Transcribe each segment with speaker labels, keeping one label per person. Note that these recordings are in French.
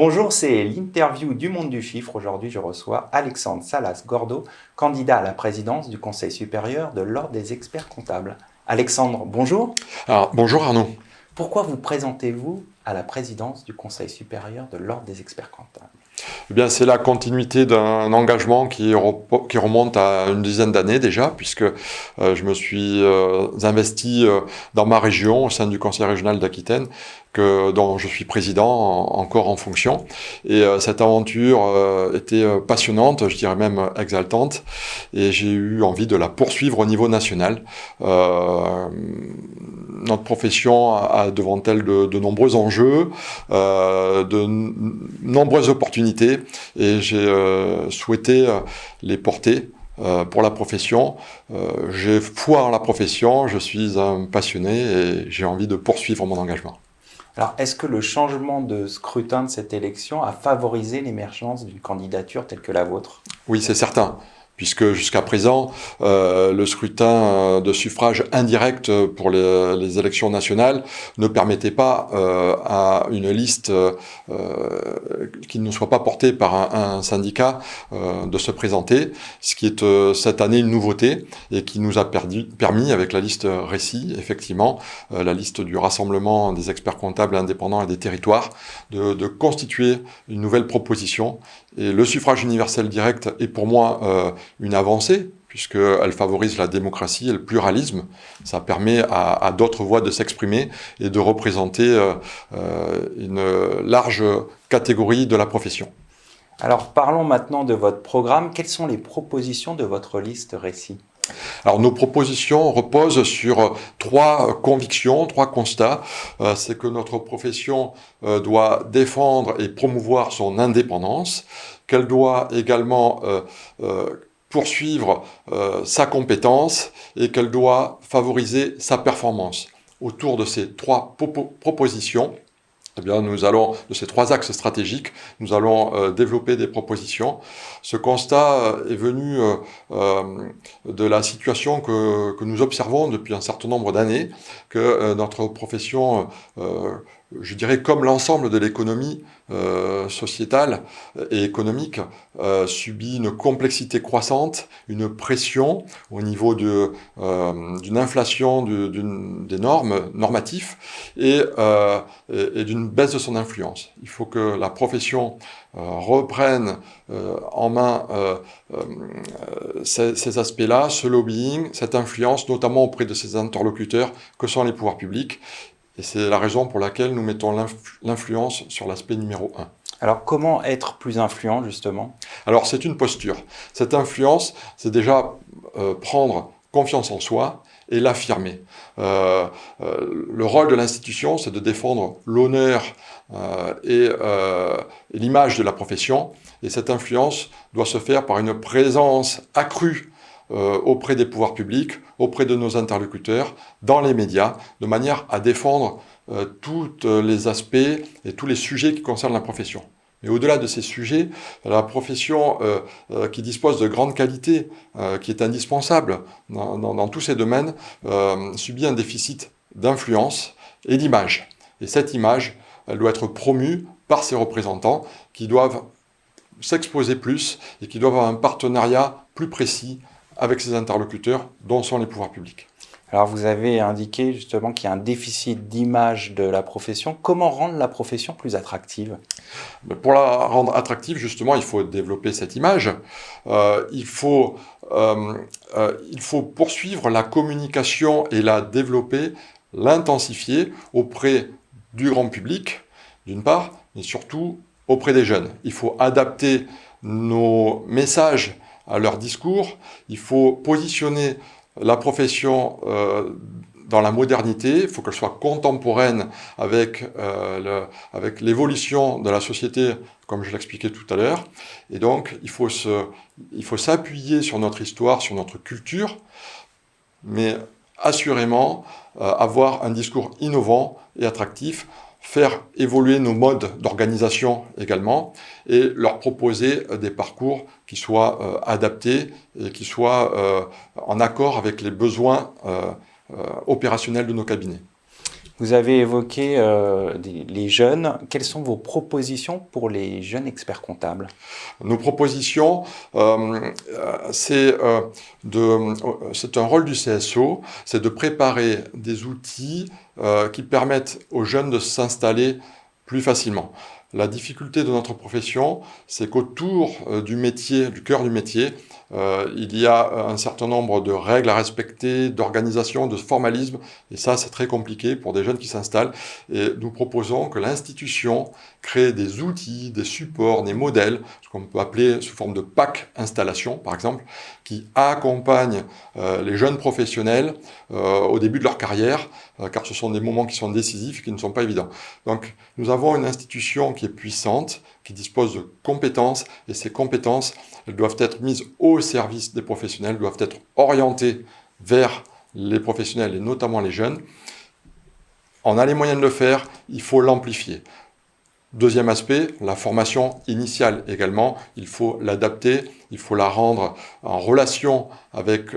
Speaker 1: Bonjour, c'est l'interview du Monde du Chiffre. Aujourd'hui, je reçois Alexandre Salas-Gordo, candidat à la présidence du Conseil supérieur de l'Ordre des experts comptables. Alexandre, bonjour.
Speaker 2: Alors, bonjour Arnaud.
Speaker 1: Pourquoi vous présentez-vous à la présidence du Conseil supérieur de l'Ordre des experts comptables?
Speaker 2: Eh bien, c'est la continuité d'un engagement qui remonte à une dizaine d'années déjà, puisque je me suis investi dans ma région, au sein du Conseil régional d'Aquitaine, dont je suis président encore en fonction. Et cette aventure était passionnante, je dirais même exaltante, et j'ai eu envie de la poursuivre au niveau national. Notre profession a devant elle de nombreux enjeux, nombreuses opportunités, et j'ai souhaité les porter pour la profession. J'ai foi en la profession, je suis un passionné et j'ai envie de poursuivre mon engagement.
Speaker 1: Alors, est-ce que le changement de scrutin de cette élection a favorisé l'émergence d'une candidature telle que la vôtre?
Speaker 2: Oui, c'est certain, puisque jusqu'à présent, le scrutin de suffrage indirect pour les élections nationales ne permettait pas à une liste qui ne soit pas portée par un syndicat de se présenter, ce qui est cette année une nouveauté et qui nous a permis, avec la liste RECI, effectivement, la liste du Rassemblement des experts comptables indépendants et des territoires, de constituer une nouvelle proposition. Et le suffrage universel direct est pour moi une avancée, puisqu'elle favorise la démocratie et le pluralisme. Ça permet à d'autres voix de s'exprimer et de représenter une large catégorie de la profession.
Speaker 1: Alors, parlons maintenant de votre programme. Quelles sont les propositions de votre liste RECI?
Speaker 2: Alors nos propositions reposent sur trois convictions, trois constats. C'est que notre profession doit défendre et promouvoir son indépendance, qu'elle doit également poursuivre sa compétence et qu'elle doit favoriser sa performance. Autour de ces trois propositions, eh bien, de ces trois axes stratégiques, nous allons développer des propositions. Ce constat est venu de la situation que nous observons depuis un certain nombre d'années, que notre profession, je dirais comme l'ensemble de l'économie sociétale et économique, subit une complexité croissante, une pression au niveau d'une inflation des normes, normatifs, et d'une baisse de son influence. Il faut que la profession reprenne en main ces aspects-là, ce lobbying, cette influence, notamment auprès de ses interlocuteurs que sont les pouvoirs publics. Et c'est la raison pour laquelle nous mettons l'influence sur l'aspect numéro 1.
Speaker 1: Alors, comment être plus influent, justement?
Speaker 2: Alors, c'est une posture. Cette influence, c'est déjà prendre confiance en soi et l'affirmer. Le rôle de l'institution, c'est de défendre l'honneur et l'image de la profession. Et cette influence doit se faire par une présence accrue auprès des pouvoirs publics, auprès de nos interlocuteurs, dans les médias, de manière à défendre tous les aspects et tous les sujets qui concernent la profession. Mais au-delà de ces sujets, la profession qui dispose de grandes qualités, qui est indispensable dans tous ces domaines, subit un déficit d'influence et d'image. Et cette image, elle doit être promue par ses représentants qui doivent s'exposer plus et qui doivent avoir un partenariat plus précis avec ses interlocuteurs, dont sont les pouvoirs publics.
Speaker 1: Alors, vous avez indiqué justement qu'il y a un déficit d'image de la profession. Comment rendre la profession plus attractive?
Speaker 2: Pour la rendre attractive, justement, il faut développer cette image. Il faut poursuivre la communication et la développer, l'intensifier auprès du grand public, d'une part, mais surtout auprès des jeunes. Il faut adapter nos messages à leur discours, il faut positionner la profession dans la modernité, il faut qu'elle soit contemporaine avec l'évolution de la société, comme je l'expliquais tout à l'heure. Et donc, il faut s'appuyer sur notre histoire, sur notre culture, mais assurément avoir un discours innovant et attractif, faire évoluer nos modes d'organisation également et leur proposer des parcours qui soient adaptés et qui soient en accord avec les besoins opérationnels de nos cabinets.
Speaker 1: Vous avez évoqué les jeunes. Quelles sont vos propositions pour les jeunes experts comptables?
Speaker 2: Nos propositions, c'est un rôle du CSO, c'est de préparer des outils qui permettent aux jeunes de s'installer plus facilement. La difficulté de notre profession, c'est qu'autour du métier, du cœur du métier, il y a un certain nombre de règles à respecter, d'organisation, de formalisme, et ça c'est très compliqué pour des jeunes qui s'installent. Et nous proposons que l'institution crée des outils, des supports, des modèles, ce qu'on peut appeler sous forme de pack installation par exemple, qui accompagnent les jeunes professionnels au début de leur carrière, car ce sont des moments qui sont décisifs et qui ne sont pas évidents. Donc nous avons une institution qui est puissante, qui dispose de compétences, et ces compétences, elles doivent être mises au service des professionnels, doivent être orientées vers les professionnels et notamment les jeunes. On a les moyens de le faire, il faut l'amplifier. Deuxième aspect, la formation initiale également, il faut l'adapter, il faut la rendre en relation avec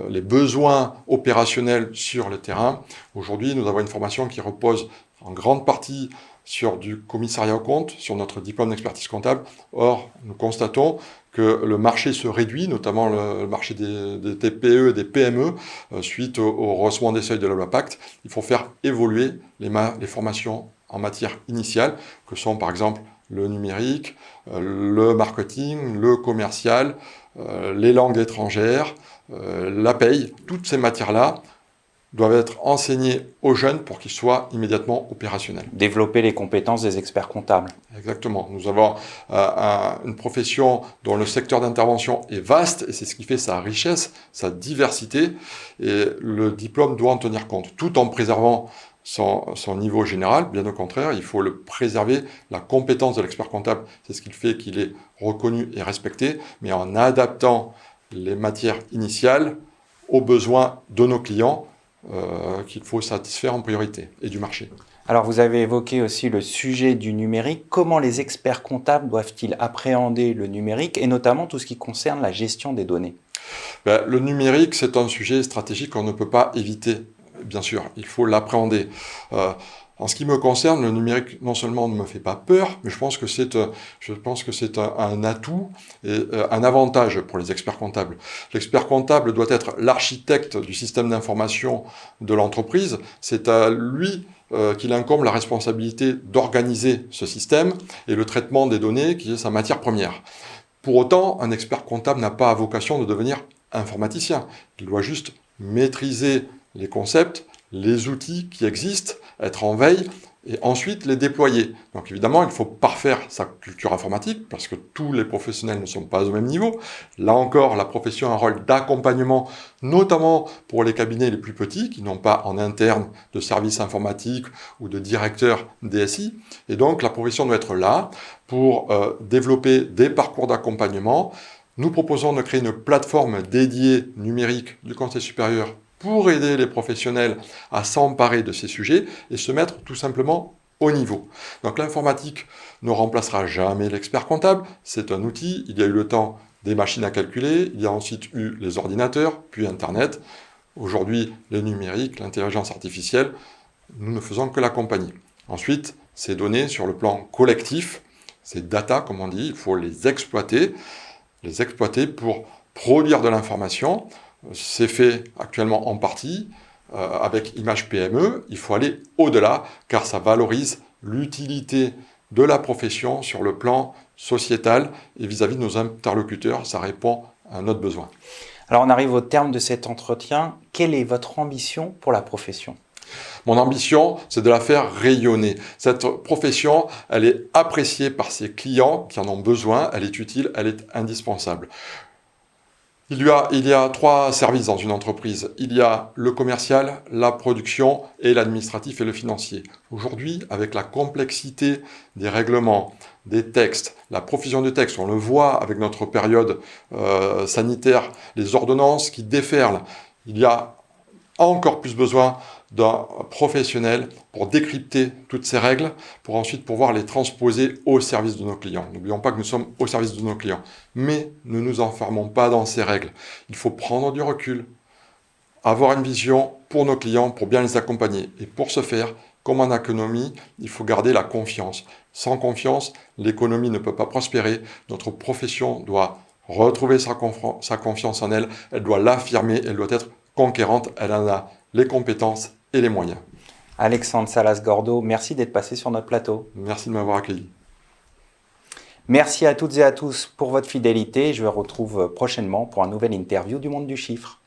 Speaker 2: les besoins opérationnels sur le terrain. Aujourd'hui, nous avons une formation qui repose en grande partie sur du commissariat aux comptes, sur notre diplôme d'expertise comptable. Or, nous constatons que le marché se réduit, notamment le marché des TPE et des PME, suite au rehaussement des seuils de la loi Pacte. Il faut faire évoluer les formations en matière initiale, que sont par exemple le numérique, le marketing, le commercial, les langues étrangères, la paye. Toutes ces matières-là doivent être enseignées aux jeunes pour qu'ils soient immédiatement opérationnels.
Speaker 1: Développer les compétences des experts comptables.
Speaker 2: Exactement. Nous avons une profession dont le secteur d'intervention est vaste, et c'est ce qui fait sa richesse, sa diversité, et le diplôme doit en tenir compte, tout en préservant son niveau général. Bien au contraire, il faut le préserver, la compétence de l'expert comptable, c'est ce qui fait qu'il est reconnu et respecté, mais en adaptant les matières initiales aux besoins de nos clients, qu'il faut satisfaire en priorité, et du marché.
Speaker 1: Alors, vous avez évoqué aussi le sujet du numérique. Comment les experts comptables doivent-ils appréhender le numérique, et notamment tout ce qui concerne la gestion des données?
Speaker 2: Le numérique, c'est un sujet stratégique qu'on ne peut pas éviter, bien sûr, il faut l'appréhender. En ce qui me concerne, le numérique non seulement ne me fait pas peur, mais je pense que c'est un atout et un avantage pour les experts comptables. L'expert comptable doit être l'architecte du système d'information de l'entreprise. C'est à lui qu'il incombe la responsabilité d'organiser ce système et le traitement des données qui est sa matière première. Pour autant, un expert comptable n'a pas vocation de devenir informaticien. Il doit juste maîtriser les concepts, les outils qui existent, être en veille et ensuite les déployer. Donc évidemment, il faut parfaire sa culture informatique parce que tous les professionnels ne sont pas au même niveau. Là encore, la profession a un rôle d'accompagnement, notamment pour les cabinets les plus petits qui n'ont pas en interne de services informatiques ou de directeur DSI. Et donc la profession doit être là pour développer des parcours d'accompagnement. Nous proposons de créer une plateforme dédiée numérique du Conseil supérieur pour aider les professionnels à s'emparer de ces sujets et se mettre tout simplement au niveau. Donc l'informatique ne remplacera jamais l'expert comptable, c'est un outil, il y a eu le temps des machines à calculer, il y a ensuite eu les ordinateurs, puis Internet, aujourd'hui le numérique, l'intelligence artificielle, nous ne faisons que l'accompagner. Ensuite, ces données sur le plan collectif, ces data comme on dit, il faut les exploiter pour produire de l'information. C'est fait actuellement en partie avec Image PME. Il faut aller au-delà car ça valorise l'utilité de la profession sur le plan sociétal et vis-à-vis de nos interlocuteurs. Ça répond à notre besoin.
Speaker 1: Alors, on arrive au terme de cet entretien. Quelle est votre ambition pour la profession ?
Speaker 2: Mon ambition, c'est de la faire rayonner. Cette profession, elle est appréciée par ses clients qui en ont besoin, elle est utile, elle est indispensable. Il y a 3 services dans une entreprise. Il y a le commercial, la production et l'administratif et le financier. Aujourd'hui, avec la complexité des règlements, des textes, la profusion de textes, on le voit avec notre période sanitaire, les ordonnances qui déferlent, il y a encore plus besoin d'un professionnel pour décrypter toutes ces règles, pour ensuite pouvoir les transposer au service de nos clients. N'oublions pas que nous sommes au service de nos clients, mais ne nous enfermons pas dans ces règles. Il faut prendre du recul, avoir une vision pour nos clients, pour bien les accompagner. Et pour ce faire, comme en économie, il faut garder la confiance. Sans confiance, l'économie ne peut pas prospérer. Notre profession doit retrouver sa confiance en elle. Elle doit l'affirmer, elle doit être conquérante. Elle en a les compétences et les moyens.
Speaker 1: Alexandre Salas-Gordo, merci d'être passé sur notre plateau.
Speaker 2: Merci de m'avoir accueilli.
Speaker 1: Merci à toutes et à tous pour votre fidélité. Je vous retrouve prochainement pour un nouvel interview du Monde du Chiffre.